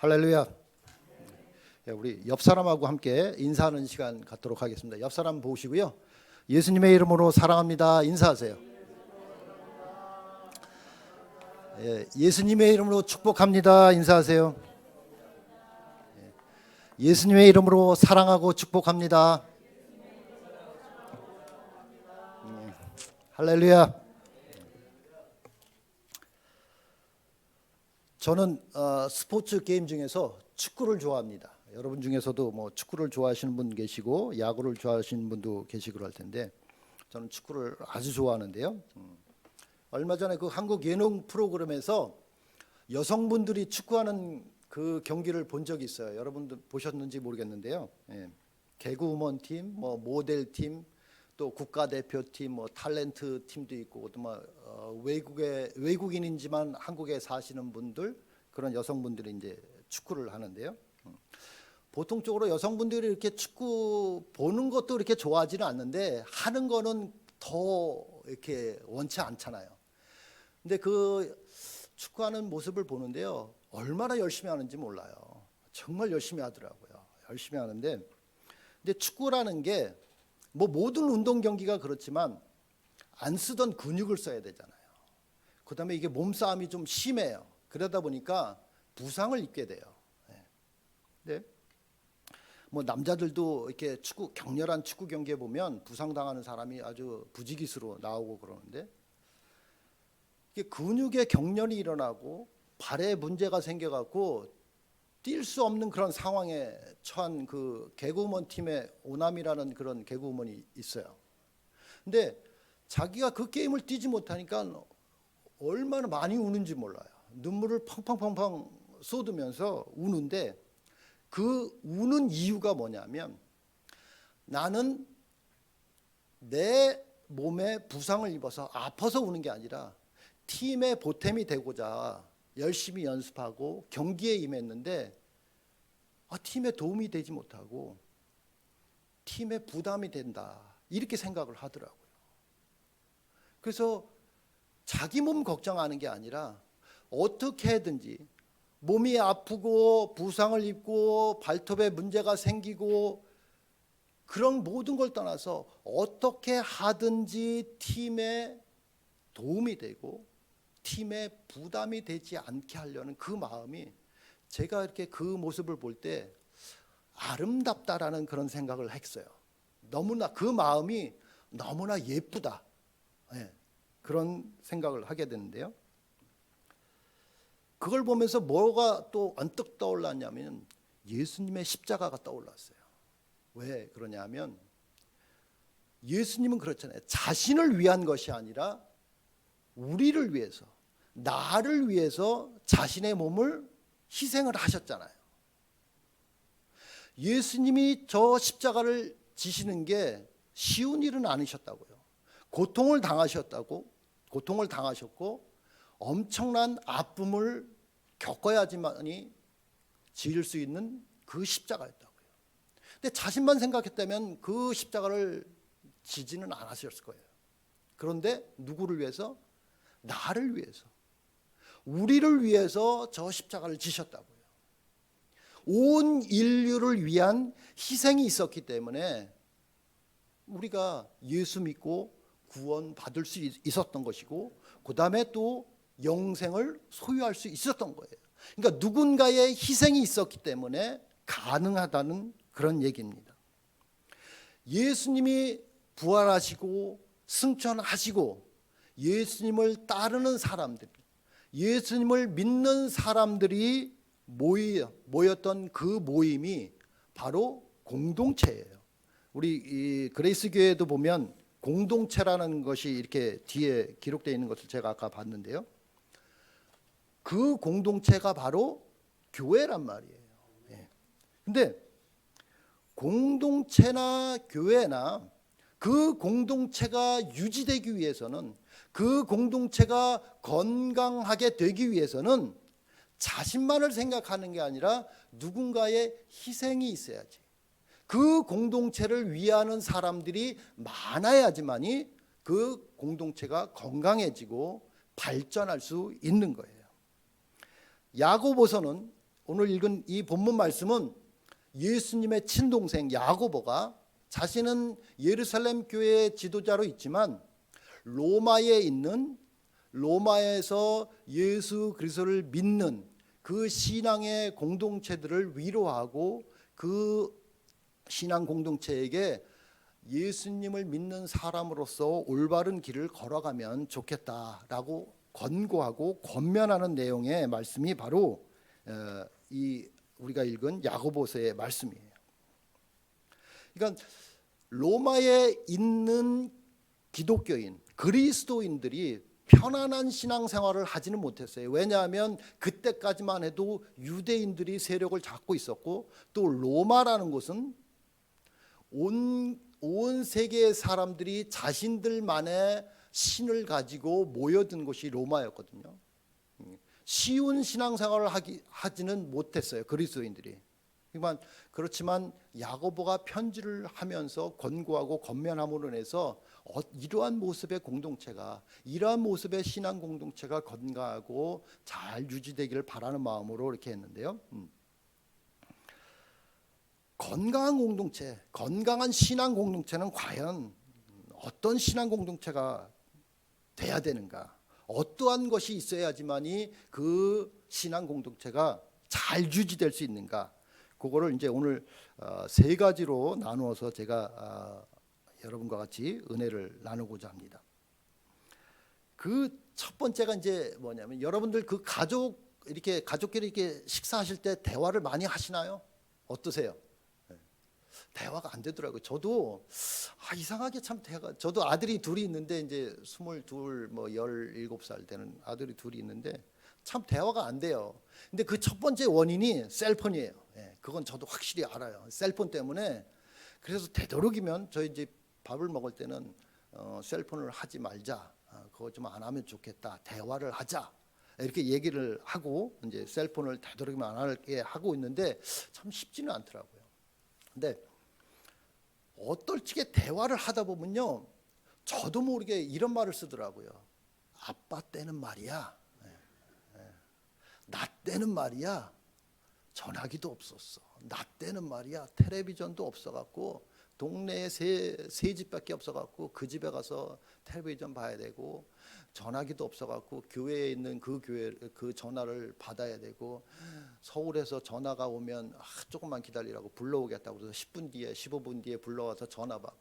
할렐루야. 우리 옆 사람하고 함께 인사하는 시간 갖도록 하겠습니다. 옆 사람 보시고요. 예수님의 이름으로 사랑합니다. 인사하세요. 예수님의 이름으로 축복합니다. 인사하세요. 예수님의 이름으로 사랑하고 축복합니다. 할렐루야. 저는 스포츠 게임 중에서 축구를 좋아합니다. 여러분 중에서도 뭐 축구를 좋아하시는 분 계시고 야구를 좋아하시는 분도 계시고 할 텐데 저는 축구를 아주 좋아하는데요. 얼마 전에 그 한국 예능 프로그램에서 여성분들이 축구하는 그 경기를 본 적이 있어요. 여러분들 보셨는지 모르겠는데요. 개그우먼 팀, 뭐 모델 팀, 또 국가대표팀, 뭐 탤런트 팀도 있고 또 뭐 외국인이지만 한국에 사시는 분들, 그런 여성분들이 이제 축구를 하는데요. 보통적으로 여성분들이 이렇게 축구 보는 것도 이렇게 좋아하지는 않는데 하는 거는 더 이렇게 원치 않잖아요. 근데 그 축구하는 모습을 보는데요, 얼마나 열심히 하는지 몰라요. 정말 열심히 하더라고요. 열심히 하는데, 근데 축구라는 게 뭐 모든 운동 경기가 그렇지만 안 쓰던 근육을 써야 되잖아요. 그다음에 이게 몸싸움이 좀 심해요. 그러다 보니까 부상을 입게 돼요. 네. 뭐 남자들도 이렇게 축구, 격렬한 축구 경기에 보면 부상 당하는 사람이 아주 부지기수로 나오고 그러는데, 이게 근육에 경련이 일어나고 발에 문제가 생겨갖고 뛸 수 없는 그런 상황에 처한 그 개그우먼 팀의 오남이라는 그런 개그우먼이 있어요. 근데 자기가 그 게임을 뛰지 못하니까 얼마나 많이 우는지 몰라요. 눈물을 펑펑펑펑 쏟으면서 우는데, 그 우는 이유가 뭐냐면, 나는 내 몸에 부상을 입어서 아파서 우는 게 아니라 팀의 보탬이 되고자 열심히 연습하고 경기에 임했는데 팀에 도움이 되지 못하고 팀에 부담이 된다, 이렇게 생각을 하더라고요. 그래서 자기 몸 걱정하는 게 아니라 어떻게 해든지 몸이 아프고 부상을 입고 발톱에 문제가 생기고 그런 모든 걸 떠나서 어떻게 하든지 팀에 도움이 되고 팀에 부담이 되지 않게 하려는 그 마음이, 제가 이렇게 그 모습을 볼 때 아름답다라는 그런 생각을 했어요. 너무나 그 마음이 너무나 예쁘다, 그런 생각을 하게 되는데요. 그걸 보면서 뭐가 또 언뜻 떠올랐냐면 예수님의 십자가가 떠올랐어요. 왜 그러냐면 예수님은 그렇잖아요. 자신을 위한 것이 아니라 우리를 위해서, 나를 위해서 자신의 몸을 희생을 하셨잖아요. 예수님이 저 십자가를 지시는 게 쉬운 일은 아니셨다고요. 고통을 당하셨고 엄청난 아픔을 겪어야지만이 지을 수 있는 그 십자가였다고요. 근데 자신만 생각했다면 그 십자가를 지지는 않았을 거예요. 그런데 누구를 위해서? 나를 위해서, 우리를 위해서 저 십자가를 지셨다고요. 온 인류를 위한 희생이 있었기 때문에 우리가 예수 믿고 구원받을 수 있었던 것이고, 그 다음에 또 영생을 소유할 수 있었던 거예요. 그러니까 누군가의 희생이 있었기 때문에 가능하다는 그런 얘기입니다. 예수님이 부활하시고 승천하시고 예수님을 따르는 사람들, 예수님을 믿는 사람들이 모였던 그 모임이 바로 공동체예요. 우리 이 그레이스 교회도 보면 공동체라는 것이 이렇게 뒤에 기록되어 있는 것을 제가 아까 봤는데요. 그 공동체가 바로 교회란 말이에요. 근데 공동체나 교회나 그 공동체가 유지되기 위해서는, 그 공동체가 건강하게 되기 위해서는 자신만을 생각하는 게 아니라 누군가의 희생이 있어야지, 그 공동체를 위하는 사람들이 많아야지만이 그 공동체가 건강해지고 발전할 수 있는 거예요. 야고보서는 오늘 읽은 이 본문 말씀은 예수님의 친동생 야고보가 자신은 예루살렘 교회의 지도자로 있지만 로마에서 예수 그리스도를 믿는 그 신앙의 공동체들을 위로하고 그 신앙 공동체에게 예수님을 믿는 사람으로서 올바른 길을 걸어가면 좋겠다라고 권고하고 권면하는 내용의 말씀이 바로 이 우리가 읽은 야고보서의 말씀이에요. 그러니까 로마에 있는 기독교인, 그리스도인들이 편안한 신앙생활을 하지는 못했어요. 왜냐하면 그때까지만 해도 유대인들이 세력을 잡고 있었고 또 로마라는 곳은 온 세계의 사람들이 자신들만의 신을 가지고 모여든 곳이 로마였거든요. 쉬운 신앙생활을 하지는 못했어요. 그리스도인들이. 그렇지만 야고보가 편지를 하면서 권고하고 권면함으로 인해서 이러한 모습의 공동체가, 이러한 모습의 신앙 공동체가 건강하고 잘 유지되기를 바라는 마음으로 이렇게 했는데요. 건강한 공동체, 건강한 신앙 공동체는 과연 어떤 신앙 공동체가 돼야 되는가? 어떠한 것이 있어야지만이 그 신앙 공동체가 잘 유지될 수 있는가? 그거를 이제 오늘 세 가지로 나누어서 제가 여러분과 같이 은혜를 나누고자 합니다. 그 첫 번째가 이제 뭐냐면 여러분들 그 가족끼리 이렇게 식사하실 때 대화를 많이 하시나요? 어떠세요? 대화가 안 되더라고요. 저도 이상하게 참 저도 아들이 둘이 있는데 이제 22, 뭐 17살 되는 아들이 둘이 있는데 참 대화가 안 돼요. 근데 그 첫 번째 원인이 셀폰이에요. 그건 저도 확실히 알아요. 셀폰 때문에. 그래서 되도록이면 저희 이제 밥을 먹을 때는 셀폰을 하지 말자. 그거 좀 안 하면 좋겠다. 대화를 하자. 이렇게 얘기를 하고 이제 셀폰을 되도록이면 안 하게 하고 있는데 참 쉽지는 않더라고요. 근데 어떨지게 대화를 하다 보면요, 저도 모르게 이런 말을 쓰더라고요. 아빠 때는 말이야, 나 때는 말이야, 전화기도 없었어. 나 때는 말이야, 텔레비전도 없어갖고 동네에 세 집밖에 없어갖고 그 집에 가서 텔레비전 봐야 되고 전화기도 없어갖고 교회에 있는 그 전화를 받아야 되고 서울에서 전화가 오면 조금만 기다리라고 불러오겠다고 해서 10분 뒤에 15분 뒤에 불러와서 전화 받고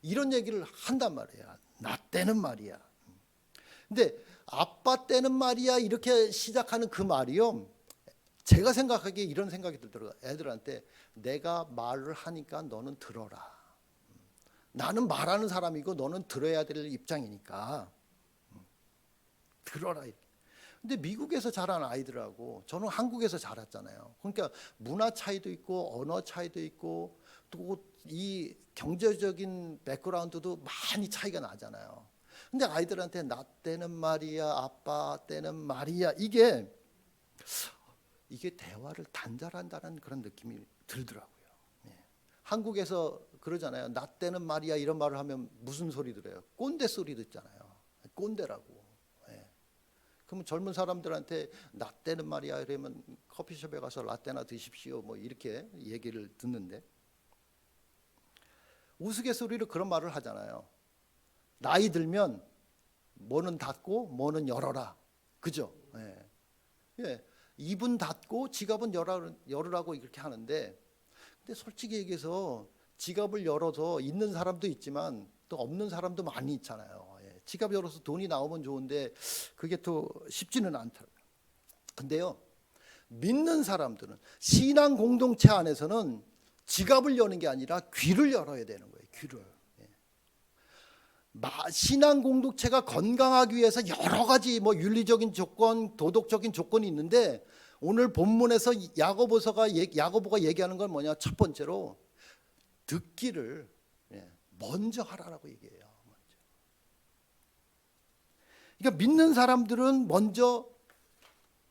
이런 얘기를 한단 말이야. 나 때는 말이야. 근데 아빠 때는 말이야 이렇게 시작하는 그 말이요, 제가 생각하기에 이런 생각이 들더라고요. 애들한테 내가 말을 하니까 너는 들어라. 나는 말하는 사람이고 너는 들어야 될 입장이니까 들어라. 근데 미국에서 자란 아이들하고 저는 한국에서 자랐잖아요. 그러니까 문화 차이도 있고 언어 차이도 있고 또 이 경제적인 백그라운드도 많이 차이가 나잖아요. 근데 아이들한테 나 때는 말이야, 아빠 때는 말이야, 이게 대화를 단절한다는 그런 느낌이 들더라고요. 한국에서 그러잖아요. 나 때는 말이야 이런 말을 하면 무슨 소리 들어요? 꼰대 소리 듣잖아요. 꼰대라고. 그러면 젊은 사람들한테 나 때는 말이야 이러면 커피숍에 가서 라떼나 드십시오 뭐 이렇게 얘기를 듣는데, 우스갯소리로 그런 말을 하잖아요. 나이 들면 뭐는 닫고 뭐는 열어라. 그죠? 입은 닫고 지갑은 열으라고 이렇게 하는데, 근데 솔직히 얘기해서 지갑을 열어서 있는 사람도 있지만 또 없는 사람도 많이 있잖아요. 지갑 열어서 돈이 나오면 좋은데 그게 또 쉽지는 않더라고요. 근데요, 믿는 사람들은 신앙 공동체 안에서는 지갑을 여는 게 아니라 귀를 열어야 되는 거예요. 귀를. 신앙 공동체가 건강하기 위해서 여러 가지 뭐 윤리적인 조건, 도덕적인 조건이 있는데 오늘 본문에서 야고보가 얘기하는 건 뭐냐? 첫 번째로 듣기를 먼저 하라라고 얘기해요. 그러니까 믿는 사람들은 먼저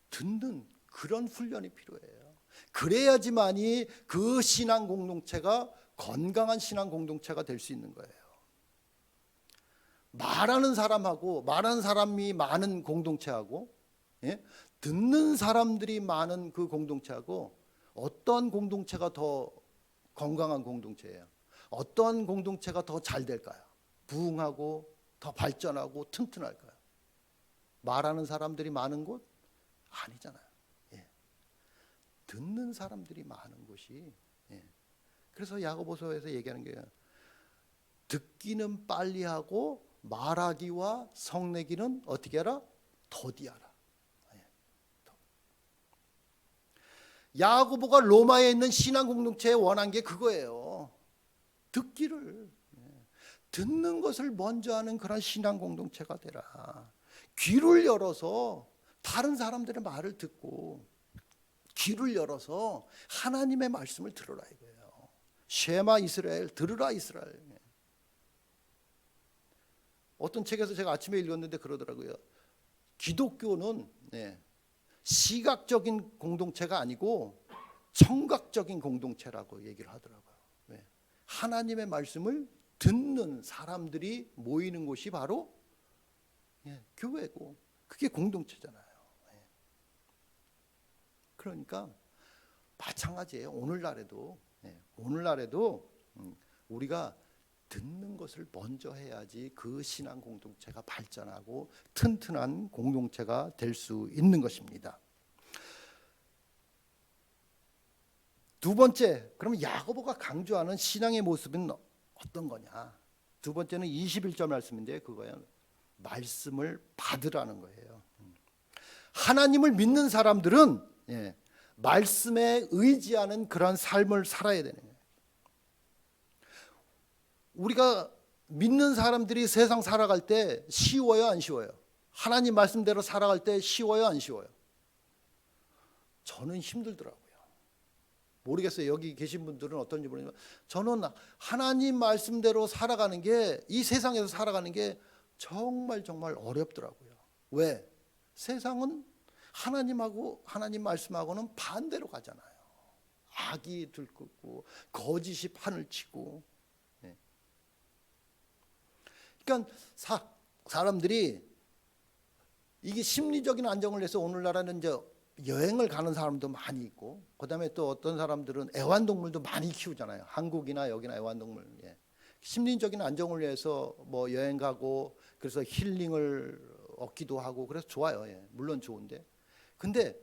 듣는 그런 훈련이 필요해요. 그래야지만이 그 신앙 공동체가 건강한 신앙 공동체가 될 수 있는 거예요. 말하는 사람이 많은 공동체하고 듣는 사람들이 많은 그 공동체하고 어떤 공동체가 더 건강한 공동체예요? 어떤 공동체가 더 잘 될까요? 부흥하고 더 발전하고 튼튼할까요? 말하는 사람들이 많은 곳? 아니잖아요. 예. 듣는 사람들이 많은 곳이. 예. 그래서 야고보서에서 얘기하는 게 듣기는 빨리 하고 말하기와 성내기는 어떻게 하라? 더디하라. 예. 야고보가 로마에 있는 신앙 공동체에 원한 게 그거예요. 듣기를. 듣는 것을 먼저 하는 그런 신앙 공동체가 되라. 귀를 열어서 다른 사람들의 말을 듣고 귀를 열어서 하나님의 말씀을 들으라 이거예요. 쉐마 이스라엘, 들으라 이스라엘. 어떤 책에서 제가 아침에 읽었는데 그러더라고요. 기독교는 시각적인 공동체가 아니고 청각적인 공동체라고 얘기를 하더라고요. 하나님의 말씀을 듣는 사람들이 모이는 곳이 바로 교회고 그게 공동체잖아요. 그러니까 마찬가지예요. 오늘날에도 우리가 듣는 것을 먼저 해야지 그 신앙 공동체가 발전하고 튼튼한 공동체가 될 수 있는 것입니다. 두 번째, 그러면 야고보가 강조하는 신앙의 모습은 어떤 거냐? 두 번째는 21절 말씀인데 그거예요. 말씀을 받으라는 거예요. 하나님을 믿는 사람들은 말씀에 의지하는 그런 삶을 살아야 되는 거예요. 우리가 믿는 사람들이 세상 살아갈 때 쉬워요, 안 쉬워요? 하나님 말씀대로 살아갈 때 쉬워요, 안 쉬워요? 저는 힘들더라고요. 모르겠어요. 여기 계신 분들은 어떤지 모르지만 저는 하나님 말씀대로 살아가는 게, 이 세상에서 살아가는 게 정말 어렵더라고요. 왜? 세상은 하나님하고 하나님 말씀하고는 반대로 가잖아요. 악이 들끓고 거짓이 판을 치고. 그러니까 사람들이 이게 심리적인 안정을 위해서 오늘날에는 이제 여행을 가는 사람도 많이 있고, 그다음에 또 어떤 사람들은 애완동물도 많이 키우잖아요. 한국이나 여기나 애완동물. 심리적인 안정을 위해서 뭐 여행 가고 그래서 힐링을 얻기도 하고 그래서 좋아요. 물론 좋은데, 근데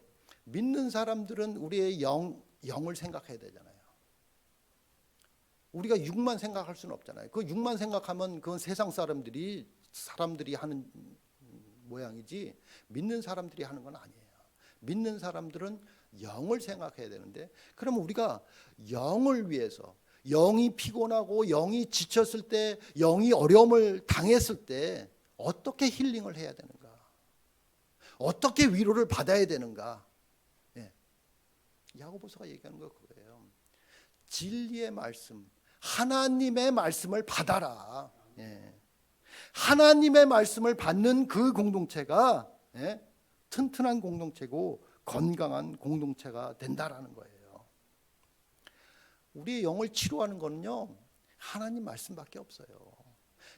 믿는 사람들은 우리의 영을 생각해야 되잖아요. 우리가 육만 생각할 수는 없잖아요. 그 육만 생각하면 그건 세상 사람들이 하는 모양이지 믿는 사람들이 하는 건 아니에요. 믿는 사람들은 영을 생각해야 되는데, 그러면 우리가 영을 위해서, 영이 피곤하고 영이 지쳤을 때, 영이 어려움을 당했을 때 어떻게 힐링을 해야 되는가? 어떻게 위로를 받아야 되는가? 야고보서가 얘기하는 거 그거예요. 진리의 말씀, 하나님의 말씀을 받아라. 하나님의 말씀을 받는 그 공동체가 튼튼한 공동체고 건강한 공동체가 된다라는 거예요. 우리의 영을 치료하는 거는요, 하나님 말씀밖에 없어요.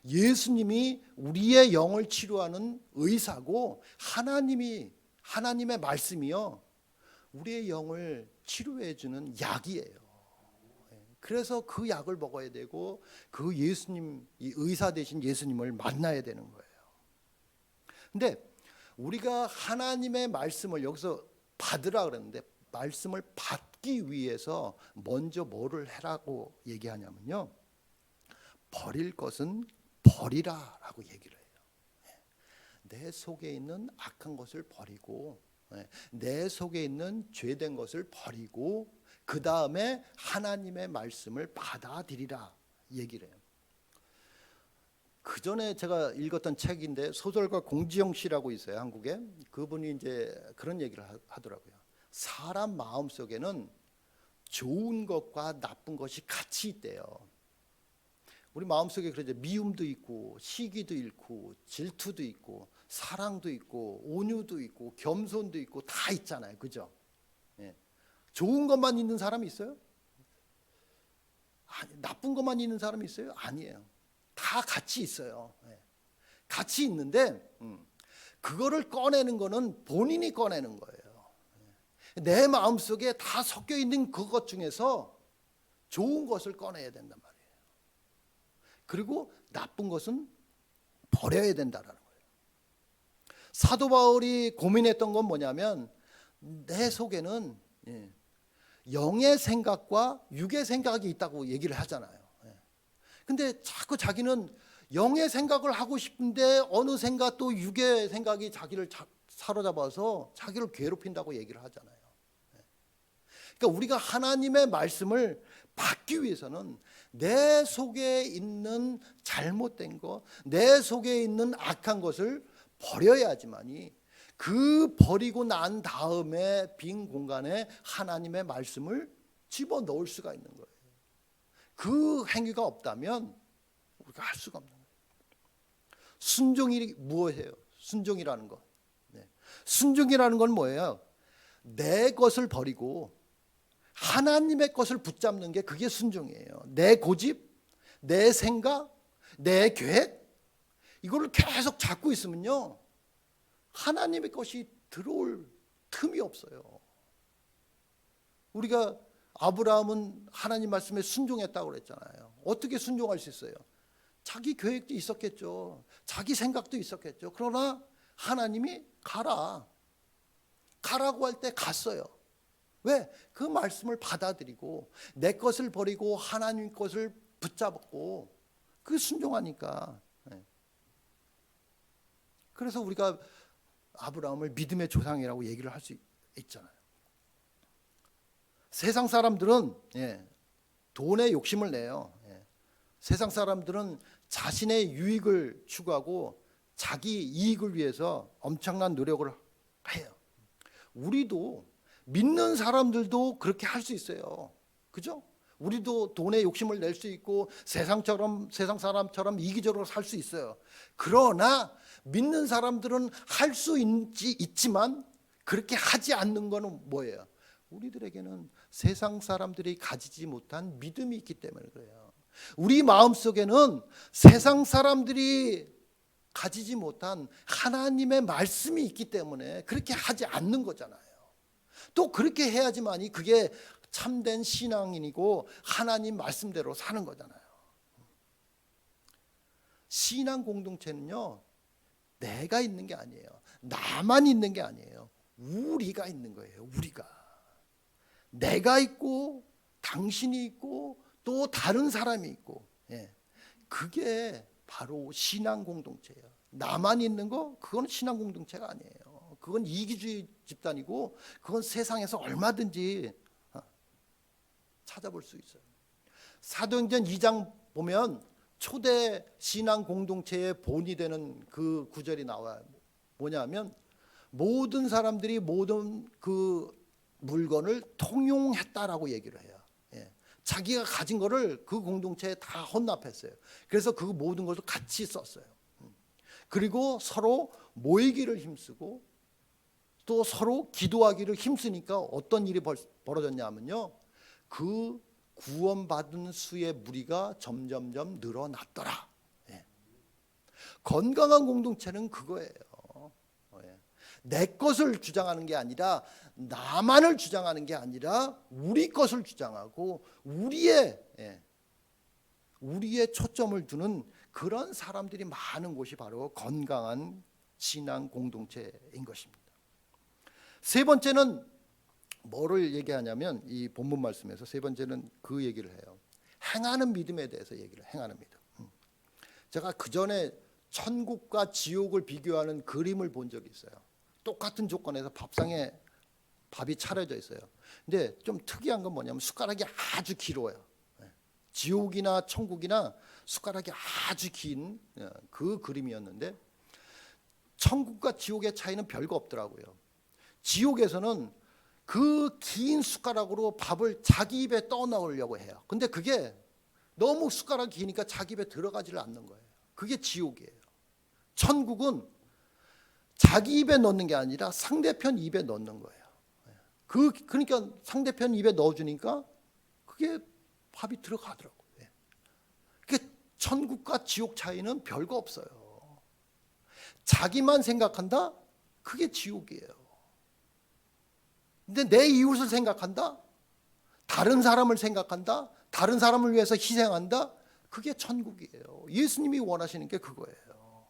예수님이 우리의 영을 치료하는 의사고, 하나님의 말씀이요, 우리의 영을 치료해 주는 약이에요. 그래서 그 약을 먹어야 되고, 그 예수님, 이 의사 되신 예수님을 만나야 되는 거예요. 근데 우리가 하나님의 말씀을 여기서 받으라 그랬는데, 말씀을 받기 위해서 먼저 뭐를 해라고 얘기하냐면요, 버릴 것은 버리라라고 얘기를 해요. 내 속에 있는 악한 것을 버리고, 내 속에 있는 죄된 것을 버리고, 그 다음에 하나님의 말씀을 받아들이라 얘기를 해요. 그 전에 제가 읽었던 책인데, 소설가 공지영 씨라고 있어요, 한국에. 그분이 이제 그런 얘기를 하더라고요. 사람 마음 속에는 좋은 것과 나쁜 것이 같이 있대요. 우리 마음 속에 그러죠. 미움도 있고, 시기도 있고, 질투도 있고, 사랑도 있고, 온유도 있고, 겸손도 있고, 다 있잖아요, 그죠? 좋은 것만 있는 사람이 있어요? 아니, 나쁜 것만 있는 사람이 있어요? 아니에요. 다 같이 있어요. 같이 있는데, 그거를 꺼내는 거는 본인이 꺼내는 거예요. 내 마음속에 다 섞여 있는 그것 중에서 좋은 것을 꺼내야 된단 말이에요. 그리고 나쁜 것은 버려야 된다라는 거예요. 사도 바울이 고민했던 건 뭐냐면 내 속에는 영의 생각과 육의 생각이 있다고 얘기를 하잖아요. 근데 자꾸 자기는 영의 생각을 하고 싶은데 어느샌가 또 육의 생각이 자기를 사로잡아서 자기를 괴롭힌다고 얘기를 하잖아요. 그러니까 우리가 하나님의 말씀을 받기 위해서는 내 속에 있는 잘못된 것, 내 속에 있는 악한 것을 버려야지만이 그 버리고 난 다음에 빈 공간에 하나님의 말씀을 집어넣을 수가 있는 거예요. 그 행위가 없다면 우리가 할 수가 없는 거예요. 순종이 무엇이에요? 순종이라는 것. 순종이라는 건 뭐예요? 내 것을 버리고 하나님의 것을 붙잡는 게 그게 순종이에요. 내 고집, 내 생각, 내 계획 이거를 계속 잡고 있으면요 하나님의 것이 들어올 틈이 없어요. 우리가 아브라함은 하나님 말씀에 순종했다고 그랬잖아요. 어떻게 순종할 수 있어요? 자기 계획도 있었겠죠. 자기 생각도 있었겠죠. 그러나 하나님이 가라고 할 때 갔어요. 왜? 그 말씀을 받아들이고 내 것을 버리고 하나님 것을 붙잡고 그 순종하니까. 그래서 우리가 아브라함을 믿음의 조상이라고 얘기를 할 수 있잖아요. 세상 사람들은 돈에 욕심을 내요. 세상 사람들은 자신의 유익을 추구하고 자기 이익을 위해서 엄청난 노력을 해요. 우리도 믿는 사람들도 그렇게 할 수 있어요. 그죠? 우리도 돈에 욕심을 낼 수 있고 세상 사람처럼 이기적으로 살 수 있어요. 그러나 믿는 사람들은 할 수 있지만 그렇게 하지 않는 거는 뭐예요? 우리들에게는 세상 사람들이 가지지 못한 믿음이 있기 때문에 그래요. 우리 마음속에는 세상 사람들이 가지지 못한 하나님의 말씀이 있기 때문에 그렇게 하지 않는 거잖아요. 또 그렇게 해야지만이 그게 참된 신앙인이고 하나님 말씀대로 사는 거잖아요. 신앙 공동체는요 내가 있는 게 아니에요. 나만 있는 게 아니에요. 우리가 있는 거예요. 우리가. 내가 있고 당신이 있고 또 다른 사람이 있고 그게 바로 신앙 공동체예요. 나만 있는 거 그건 신앙 공동체가 아니에요. 그건 이기주의 집단이고 그건 세상에서 얼마든지 찾아볼 수 있어요. 사도행전 2장 보면 초대 신앙 공동체의 본이 되는 그 구절이 나와요. 뭐냐면 모든 사람들이 모든 그 물건을 통용했다라고 얘기를 해요. 자기가 가진 거를 그 공동체에 다 혼납했어요. 그래서 그 모든 것을 같이 썼어요. 그리고 서로 모이기를 힘쓰고 또 서로 기도하기를 힘쓰니까 어떤 일이 벌어졌냐면요. 그 구원받은 수의 무리가 점점점 늘어났더라. 건강한 공동체는 그거예요. 내 것을 주장하는 게 아니라 나만을 주장하는 게 아니라 우리 것을 주장하고 우리의 초점을 두는 그런 사람들이 많은 곳이 바로 건강한 신앙 공동체인 것입니다. 세 번째는 뭐를 얘기하냐면 이 본문 말씀에서 세 번째는 그 얘기를 해요. 행하는 믿음에 대해서 얘기를 행하는 믿음. 제가 그전에 천국과 지옥을 비교하는 그림을 본 적이 있어요. 똑같은 조건에서 밥상에 밥이 차려져 있어요. 근데 좀 특이한 건 뭐냐면 숟가락이 아주 길어요. 지옥이나 천국이나 숟가락이 아주 긴 그 그림이었는데 천국과 지옥의 차이는 별거 없더라고요. 지옥에서는 그 긴 숟가락으로 밥을 자기 입에 떠 넣으려고 해요. 근데 그게 너무 숟가락이 기니까 자기 입에 들어가지를 않는 거예요. 그게 지옥이에요. 천국은 자기 입에 넣는 게 아니라 상대편 입에 넣는 거예요. 그러니까 상대편 입에 넣어주니까 그게 밥이 들어가더라고요. 그게 천국과 지옥 차이는 별거 없어요. 자기만 생각한다? 그게 지옥이에요. 근데 내 이웃을 생각한다? 다른 사람을 생각한다? 다른 사람을 위해서 희생한다? 그게 천국이에요. 예수님이 원하시는 게 그거예요.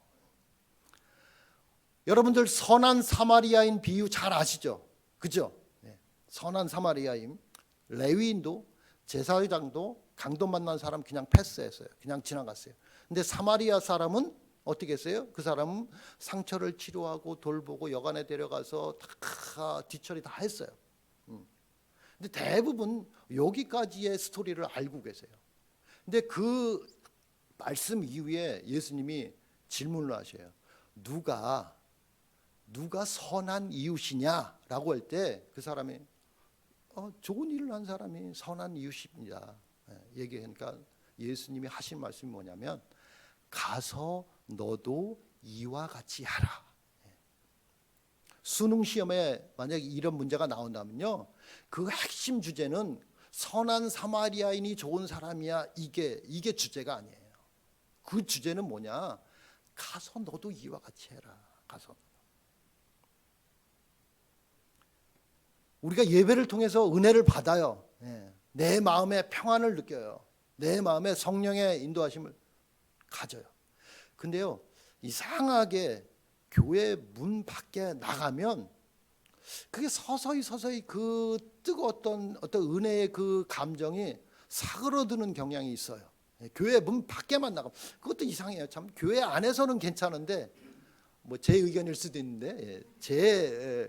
여러분들 선한 사마리아인 비유 잘 아시죠? 그죠? 선한 사마리아인, 레위인도 제사장도 강도 만난 사람 그냥 패스했어요. 그냥 지나갔어요. 근데 사마리아 사람은 어떻게 했어요? 그 사람은 상처를 치료하고 돌보고 여관에 데려가서 다 뒤처리 다 했어요. 근데 대부분 여기까지의 스토리를 알고 계세요. 근데 그 말씀 이후에 예수님이 질문을 하셔요. 누가 선한 이웃이냐라고 할 때 그 사람이 좋은 일을 한 사람이 선한 이웃입니다. 얘기하니까 예수님이 하신 말씀이 뭐냐면 가서 너도 이와 같이 하라. 수능 시험에 만약에 이런 문제가 나온다면요, 그 핵심 주제는 선한 사마리아인이 좋은 사람이야, 이게 주제가 아니에요. 그 주제는 뭐냐? 가서 너도 이와 같이 해라. 가서. 우리가 예배를 통해서 은혜를 받아요. 내 마음에 평안을 느껴요. 내 마음에 성령의 인도하심을 가져요. 근데요, 이상하게 교회 문 밖에 나가면 그게 서서히 그 뜨거웠던 어떤 은혜의 그 감정이 사그러드는 경향이 있어요. 교회 문 밖에만 나가면 그것도 이상해요. 참 교회 안에서는 괜찮은데 뭐 제 의견일 수도 있는데 제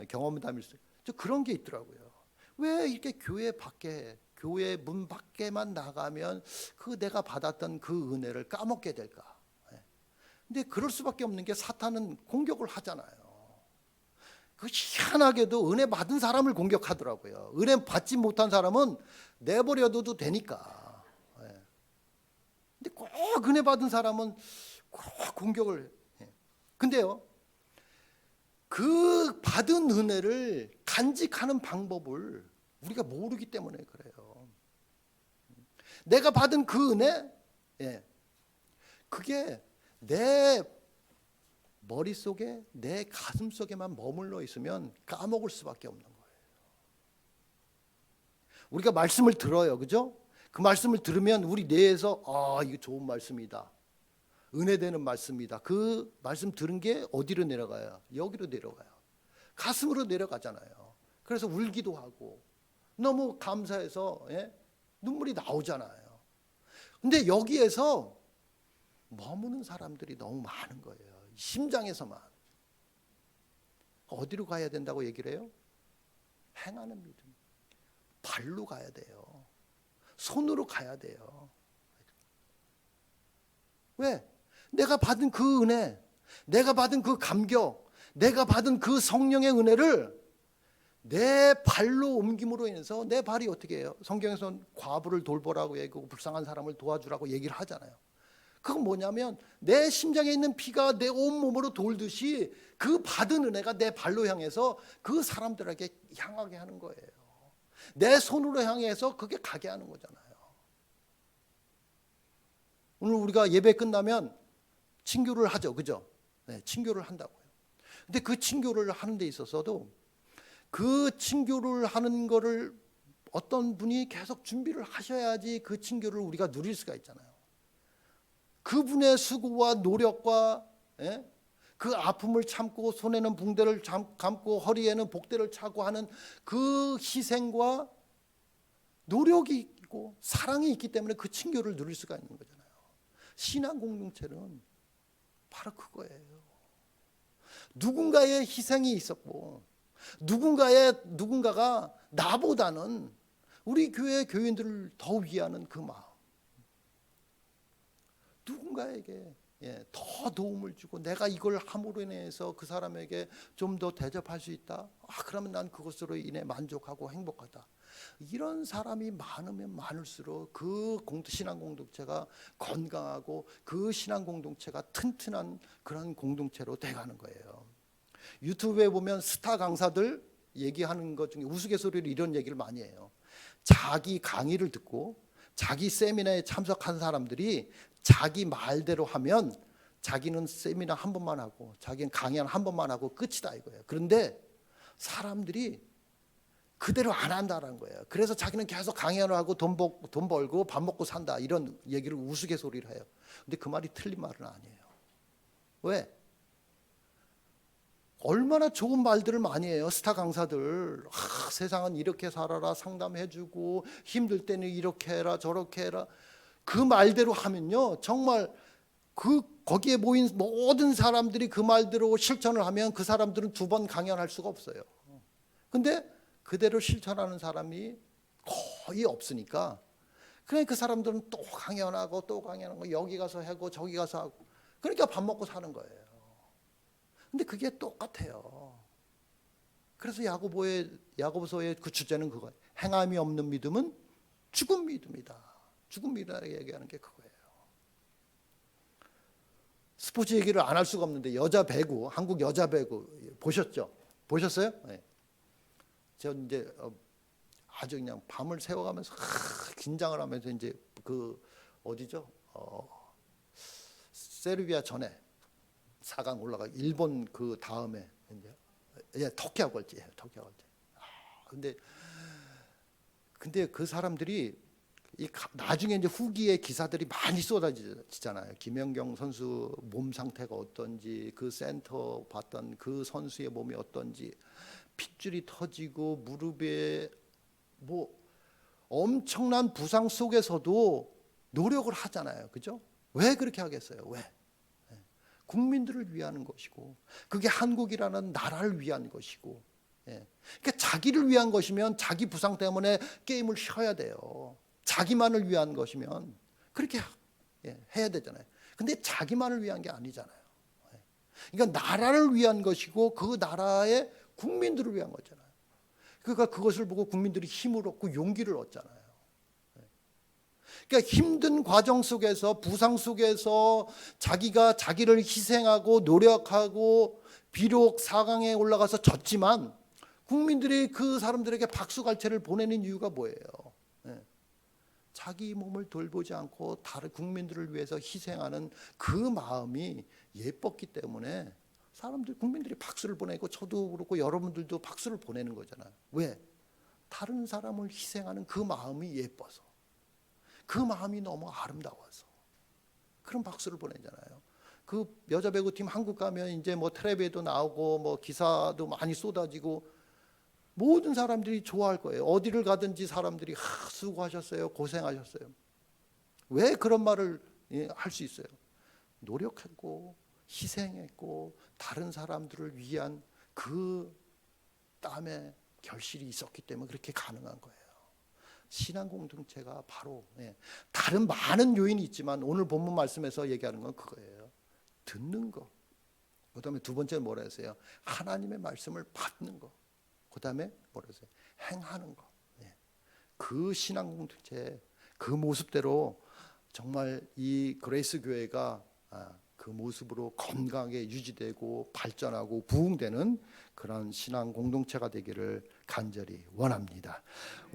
경험을 담을 수 그런 게 있더라고요. 왜 이렇게 교회 밖에 교회 문 밖에만 나가면 그 내가 받았던 그 은혜를 까먹게 될까? 근데 그럴 수밖에 없는 게 사탄은 공격을 하잖아요. 그 희한하게도 은혜 받은 사람을 공격하더라고요. 은혜 받지 못한 사람은 내버려둬도 되니까. 근데 꼭 은혜 받은 사람은 꼭 공격을 해. 근데요, 그 받은 은혜를 간직하는 방법을 우리가 모르기 때문에 그래요. 내가 받은 그 은혜, 그게 내 머릿속에 내 가슴속에만 머물러 있으면 까먹을 수밖에 없는 거예요. 우리가 말씀을 들어요. 그죠? 그 말씀을 들으면 우리 뇌에서 이거 좋은 말씀이다. 은혜되는 말씀이다. 그 말씀 들은 게 어디로 내려가요? 여기로 내려가요. 가슴으로 내려가잖아요. 그래서 울기도 하고 너무 감사해서 눈물이 나오잖아요. 근데 여기에서 머무는 사람들이 너무 많은 거예요. 심장에서만. 어디로 가야 된다고 얘기를 해요? 행하는 믿음. 발로 가야 돼요. 손으로 가야 돼요. 왜? 내가 받은 그 은혜, 내가 받은 그 감격, 내가 받은 그 성령의 은혜를 내 발로 옮김으로 인해서 내 발이 어떻게 해요? 성경에서는 과부를 돌보라고 얘기하고 불쌍한 사람을 도와주라고 얘기를 하잖아요. 그건 뭐냐면 내 심장에 있는 피가 내 온몸으로 돌듯이 그 받은 은혜가 내 발로 향해서 그 사람들에게 향하게 하는 거예요. 내 손으로 향해서 그게 가게 하는 거잖아요. 오늘 우리가 예배 끝나면 친교를 하죠. 그죠? 친교를 한다고요. 근데 그 친교를 하는 데 있어서도 그 친교를 하는 거를 어떤 분이 계속 준비를 하셔야지 그 친교를 우리가 누릴 수가 있잖아요. 그분의 수고와 노력과 그 아픔을 참고 손에는 붕대를 감고 허리에는 복대를 차고 하는 그 희생과 노력이 있고 사랑이 있기 때문에 그 친교를 누릴 수가 있는 거잖아요. 신앙 공동체는 바로 그거예요. 누군가의 희생이 있었고 누군가가 나보다는 우리 교회 교인들을 더 위하는 그 마음. 누군가에게 더 도움을 주고 내가 이걸 함으로 인해서 그 사람에게 좀 더 대접할 수 있다. 그러면 난 그것으로 인해 만족하고 행복하다. 이런 사람이 많으면 많을수록 그 신앙 공동체가 건강하고 그 신앙 공동체가 튼튼한 그런 공동체로 돼가는 거예요. 유튜브에 보면 스타 강사들 얘기하는 것 중에 우스갯소리로 이런 얘기를 많이 해요. 자기 강의를 듣고 자기 세미나에 참석한 사람들이 자기 말대로 하면 자기는 세미나 한 번만 하고 자기는 강연 한 번만 하고 끝이다 이거예요. 그런데 사람들이 그대로 안 한다는 거예요. 그래서 자기는 계속 강연을 하고 돈 벌고 밥 먹고 산다 이런 얘기를 우스갯소리를 해요. 근데 그 말이 틀린 말은 아니에요. 왜? 얼마나 좋은 말들을 많이 해요. 스타 강사들. 세상은 이렇게 살아라 상담해주고 힘들 때는 이렇게 해라 저렇게 해라. 그 말대로 하면요 정말 거기에 모인 모든 사람들이 그 말대로 실천을 하면 그 사람들은 2번 강연할 수가 없어요. 근데 그대로 실천하는 사람이 거의 없으니까 그러니까 그 사람들은 또 강연하고 또 강연하고 여기 가서 하고 저기 가서 하고 그러니까 밥 먹고 사는 거예요. 근데 그게 똑같아요. 그래서 야고보서의 그 주제는 그거예요. 행함이 없는 믿음은 죽은 믿음이다. 죽은 믿음이라고 얘기하는 게 그거예요. 스포츠 얘기를 안 할 수가 없는데 여자 배구, 한국 여자 배구 보셨죠? 보셨어요? 네. 저 이제 아주 그냥 밤을 새워가면서 긴장을 하면서 이제 그 어디죠? 세르비아 전에 4강 올라가 일본 그 다음에 이제 터키하고 할지 터키하고 할지. 근데 그 사람들이 나중에 이제 후기에 기사들이 많이 쏟아지잖아요. 김연경 선수 몸 상태가 어떤지, 그 센터 봤던 그 선수의 몸이 어떤지, 핏줄이 터지고 무릎에 뭐 엄청난 부상 속에서도 노력을 하잖아요. 그죠? 왜 그렇게 하겠어요? 왜? 국민들을 위하는 것이고 그게 한국이라는 나라를 위한 것이고 그러니까 자기를 위한 것이면 자기 부상 때문에 게임을 쉬어야 돼요. 자기만을 위한 것이면 그렇게 해야 되잖아요. 근데 자기만을 위한 게 아니잖아요. 그러니까 나라를 위한 것이고 그 나라의 국민들을 위한 거잖아요. 그러니까 그것을 보고 국민들이 힘을 얻고 용기를 얻잖아요. 그러니까 힘든 과정 속에서 부상 속에서 자기가 자기를 희생하고 노력하고 비록 4강에 올라가서 졌지만 국민들이 그 사람들에게 박수갈채를 보내는 이유가 뭐예요? 자기 몸을 돌보지 않고 다른 국민들을 위해서 희생하는 그 마음이 예뻤기 때문에 국민들이 박수를 보내고 저도 그렇고 여러분들도 박수를 보내는 거잖아요. 왜? 다른 사람을 희생하는 그 마음이 예뻐서. 그 마음이 너무 아름다워서 그런 박수를 보내잖아요. 그 여자 배구팀 한국 가면 이제 뭐 텔레비에도 나오고 뭐 기사도 많이 쏟아지고 모든 사람들이 좋아할 거예요. 어디를 가든지 사람들이 수고하셨어요, 고생하셨어요. 왜 그런 말을 할 수 있어요? 노력했고 희생했고 다른 사람들을 위한 그 땀의 결실이 있었기 때문에 그렇게 가능한 거예요. 신앙 공동체가 바로 다른 많은 요인이 있지만 오늘 본문 말씀에서 얘기하는 건 그거예요. 듣는 거. 그다음에 두 번째는 뭐라 했어요? 하나님의 말씀을 받는 거. 그다음에 뭐라 했어요? 행하는 거. 그 신앙 공동체 그 모습대로 정말 이 그레이스 교회가 그 모습으로 건강하게 유지되고 발전하고 부흥되는 그런 신앙 공동체가 되기를 간절히 원합니다.